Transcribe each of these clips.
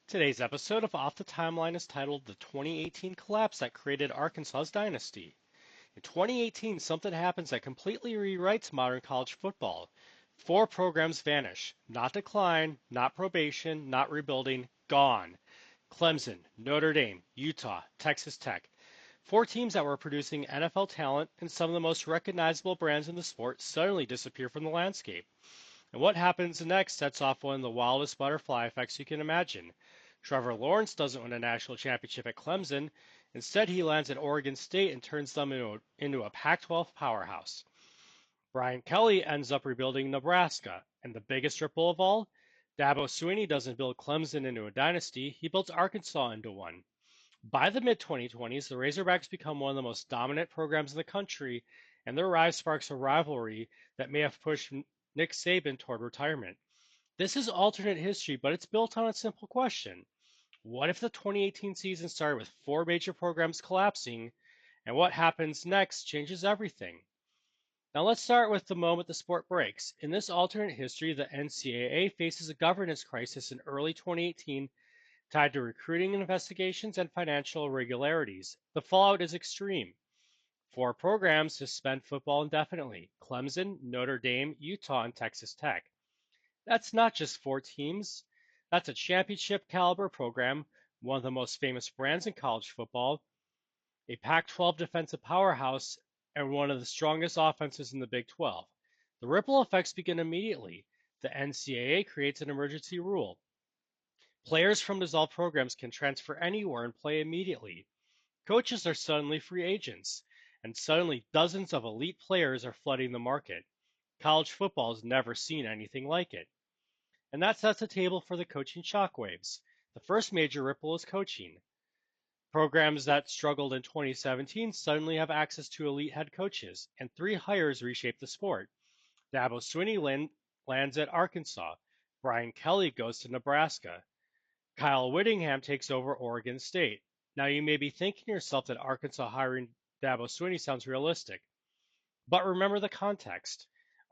Today's episode of Off the Timeline is titled The 2018 Collapse That Created Arkansas's Dynasty. In 2018, something happens that completely rewrites modern college football. Four programs vanish. Not decline, not probation, not rebuilding, gone. Clemson, Notre Dame, Utah, Texas Tech. Four teams that were producing NFL talent and some of the most recognizable brands in the sport suddenly disappear from the landscape. And what happens next sets off one of the wildest butterfly effects you can imagine. Trevor Lawrence doesn't win a national championship at Clemson. Instead, he lands at Oregon State and turns them into a Pac-12 powerhouse. Brian Kelly ends up rebuilding Nebraska. And the biggest ripple of all, Dabo Swinney doesn't build Clemson into a dynasty, he builds Arkansas into one. By the mid-2020s, the Razorbacks become one of the most dominant programs in the country, and their rise sparks a rivalry that may have pushed Nick Saban toward retirement. This is alternate history, but it's built on a simple question. What if the 2018 season started with four major programs collapsing, and what happens next changes everything? Now let's start with the moment the sport breaks. In this alternate history, the NCAA faces a governance crisis in early 2018 tied to recruiting investigations and financial irregularities. The fallout is extreme. Four programs suspend football indefinitely: Clemson, Notre Dame, Utah, and Texas Tech. That's not just four teams. That's a championship caliber program, one of the most famous brands in college football, a Pac-12 defensive powerhouse, and one of the strongest offenses in the Big 12. The ripple effects begin immediately. The NCAA creates an emergency rule. Players from dissolved programs can transfer anywhere and play immediately. Coaches are suddenly free agents, and suddenly dozens of elite players are flooding the market. College football has never seen anything like it. And that sets the table for the coaching shockwaves. The first major ripple is coaching. Programs that struggled in 2017 suddenly have access to elite head coaches, and three hires reshape the sport. Dabo Swinney lands at Arkansas. Brian Kelly goes to Nebraska. Kyle Whittingham takes over Oregon State. Now you may be thinking to yourself that Arkansas hiring Dabo Swinney sounds realistic. But remember the context.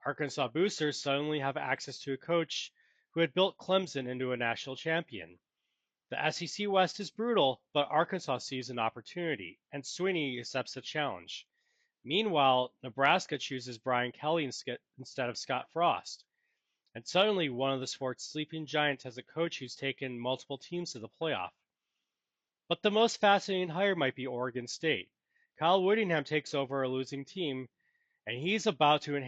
Arkansas boosters suddenly have access to a coach who had built Clemson into a national champion. The SEC West is brutal, but Arkansas sees an opportunity, and Swinney accepts the challenge. Meanwhile, Nebraska chooses Brian Kelly instead of Scott Frost. And suddenly, one of the sport's sleeping giants has a coach who's taken multiple teams to the playoff. But the most fascinating hire might be Oregon State. Kyle Whittingham takes over a losing team, and he's about to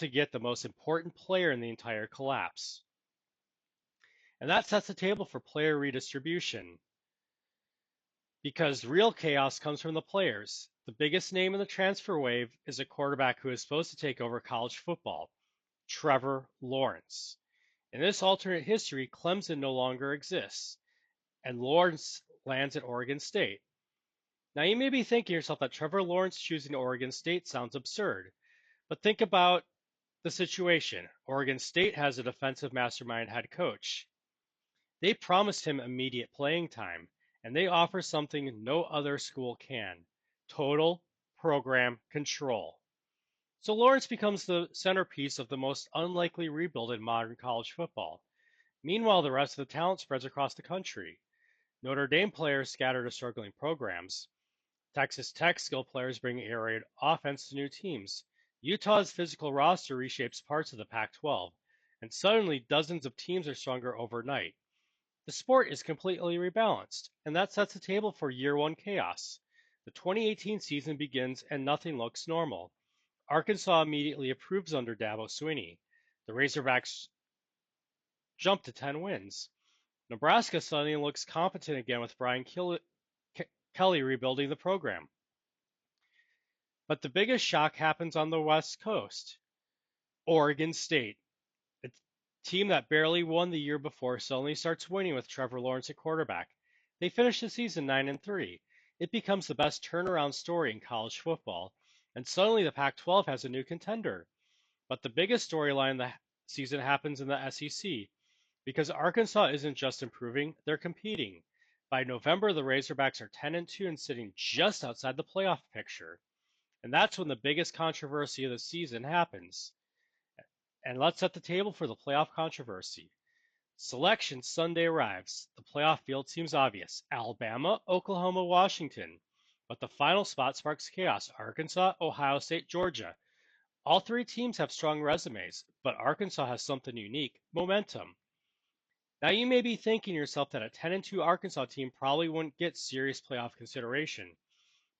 get the most important player in the entire collapse. And that sets the table for player redistribution. Because real chaos comes from the players. The biggest name in the transfer wave is a quarterback who is supposed to take over college football, Trevor Lawrence. In this alternate history, Clemson no longer exists, and Lawrence lands at Oregon State. Now you may be thinking to yourself that Trevor Lawrence choosing Oregon State sounds absurd, but think about the situation. Oregon State has a defensive mastermind head coach. They promised him immediate playing time, and they offer something no other school can: total program control. So Lawrence becomes the centerpiece of the most unlikely rebuild in modern college football. Meanwhile, the rest of the talent spreads across the country. Notre Dame players scatter to struggling programs. Texas Tech skill players bring air raid offense to new teams. Utah's physical roster reshapes parts of the Pac-12, and suddenly dozens of teams are stronger overnight. The sport is completely rebalanced, and that sets the table for year one chaos. The 2018 season begins and nothing looks normal. Arkansas immediately improves under Dabo Swinney. The Razorbacks jump to 10 wins. Nebraska suddenly looks competent again with Brian Kelly rebuilding the program. But the biggest shock happens on the West Coast. Oregon State, a team that barely won the year before, suddenly starts winning with Trevor Lawrence at quarterback. They finish the season 9-3. It becomes the best turnaround story in college football, and suddenly the Pac-12 has a new contender. But the biggest storyline of the season happens in the SEC, because Arkansas isn't just improving, they're competing. By November, the Razorbacks are 10-2 and sitting just outside the playoff picture. And that's when the biggest controversy of the season happens. And let's set the table for the playoff controversy. Selection Sunday arrives. The playoff field seems obvious: Alabama, Oklahoma, Washington. But the final spot sparks chaos: Arkansas, Ohio State, Georgia. All three teams have strong resumes, but Arkansas has something unique: momentum. Now you may be thinking to yourself that a 10-2 Arkansas team probably wouldn't get serious playoff consideration,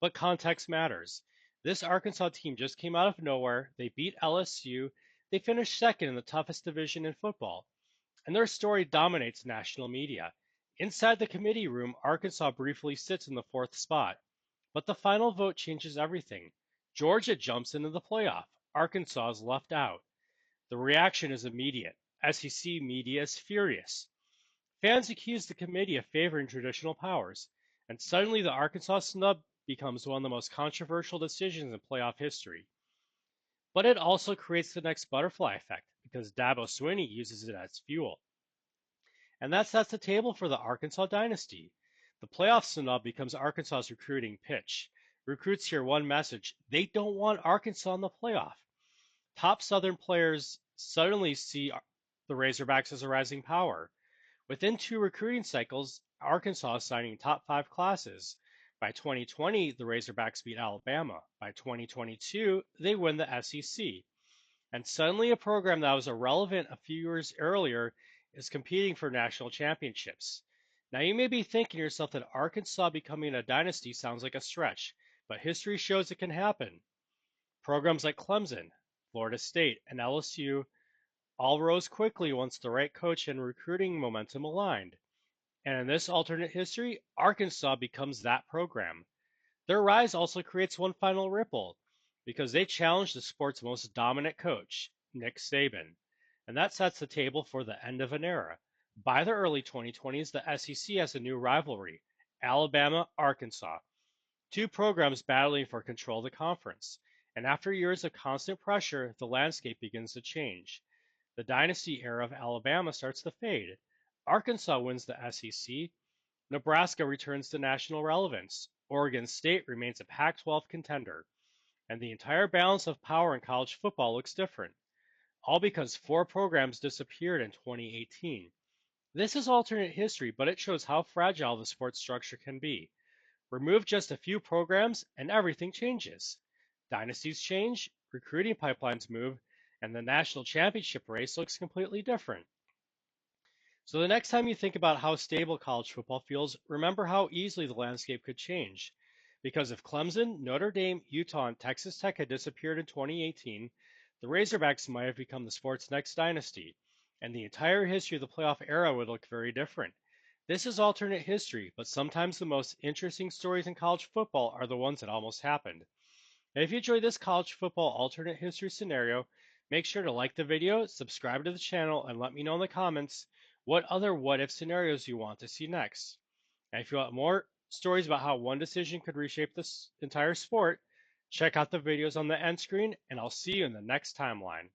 but context matters. This Arkansas team just came out of nowhere. They beat LSU. They finished second in the toughest division in football, and their story dominates national media. Inside the committee room, Arkansas briefly sits in the fourth spot, but the final vote changes everything. Georgia jumps into the playoff. Arkansas is left out. The reaction is immediate. SEC media is furious. Fans accuse the committee of favoring traditional powers, and suddenly the Arkansas snub becomes one of the most controversial decisions in playoff history. But it also creates the next butterfly effect because Dabo Swinney uses it as fuel. And that sets the table for the Arkansas dynasty. The playoff snub becomes Arkansas's recruiting pitch. Recruits hear one message: they don't want Arkansas in the playoff. Top Southern players suddenly see the Razorbacks as a rising power. Within two recruiting cycles, Arkansas is signing top five classes. By 2020, the Razorbacks beat Alabama. By 2022, they win the SEC. And suddenly, a program that was irrelevant a few years earlier is competing for national championships. Now, you may be thinking to yourself that Arkansas becoming a dynasty sounds like a stretch, but history shows it can happen. Programs like Clemson, Florida State, and LSU all rose quickly once the right coach and recruiting momentum aligned. And in this alternate history, Arkansas becomes that program. Their rise also creates one final ripple because they challenge the sport's most dominant coach, Nick Saban. And that sets the table for the end of an era. By the early 2020s, the SEC has a new rivalry: Alabama, Arkansas, two programs battling for control of the conference. And after years of constant pressure, the landscape begins to change. The dynasty era of Alabama starts to fade. Arkansas wins the SEC. Nebraska returns to national relevance. Oregon State remains a Pac-12 contender. And the entire balance of power in college football looks different. All because four programs disappeared in 2018. This is alternate history, but it shows how fragile the sports structure can be. Remove just a few programs and everything changes. Dynasties change, recruiting pipelines move, and the national championship race looks completely different. So the next time you think about how stable college football feels, remember how easily the landscape could change. Because if Clemson, Notre Dame, Utah, and Texas Tech had disappeared in 2018, the Razorbacks might have become the sport's next dynasty, and the entire history of the playoff era would look very different. This is alternate history, but sometimes the most interesting stories in college football are the ones that almost happened. And if you enjoyed this college football alternate history scenario, make sure to like the video, subscribe to the channel, and let me know in the comments what other what if scenarios you want to see next. And if you want more stories about how one decision could reshape this entire sport, check out the videos on the end screen, and I'll see you in the next timeline.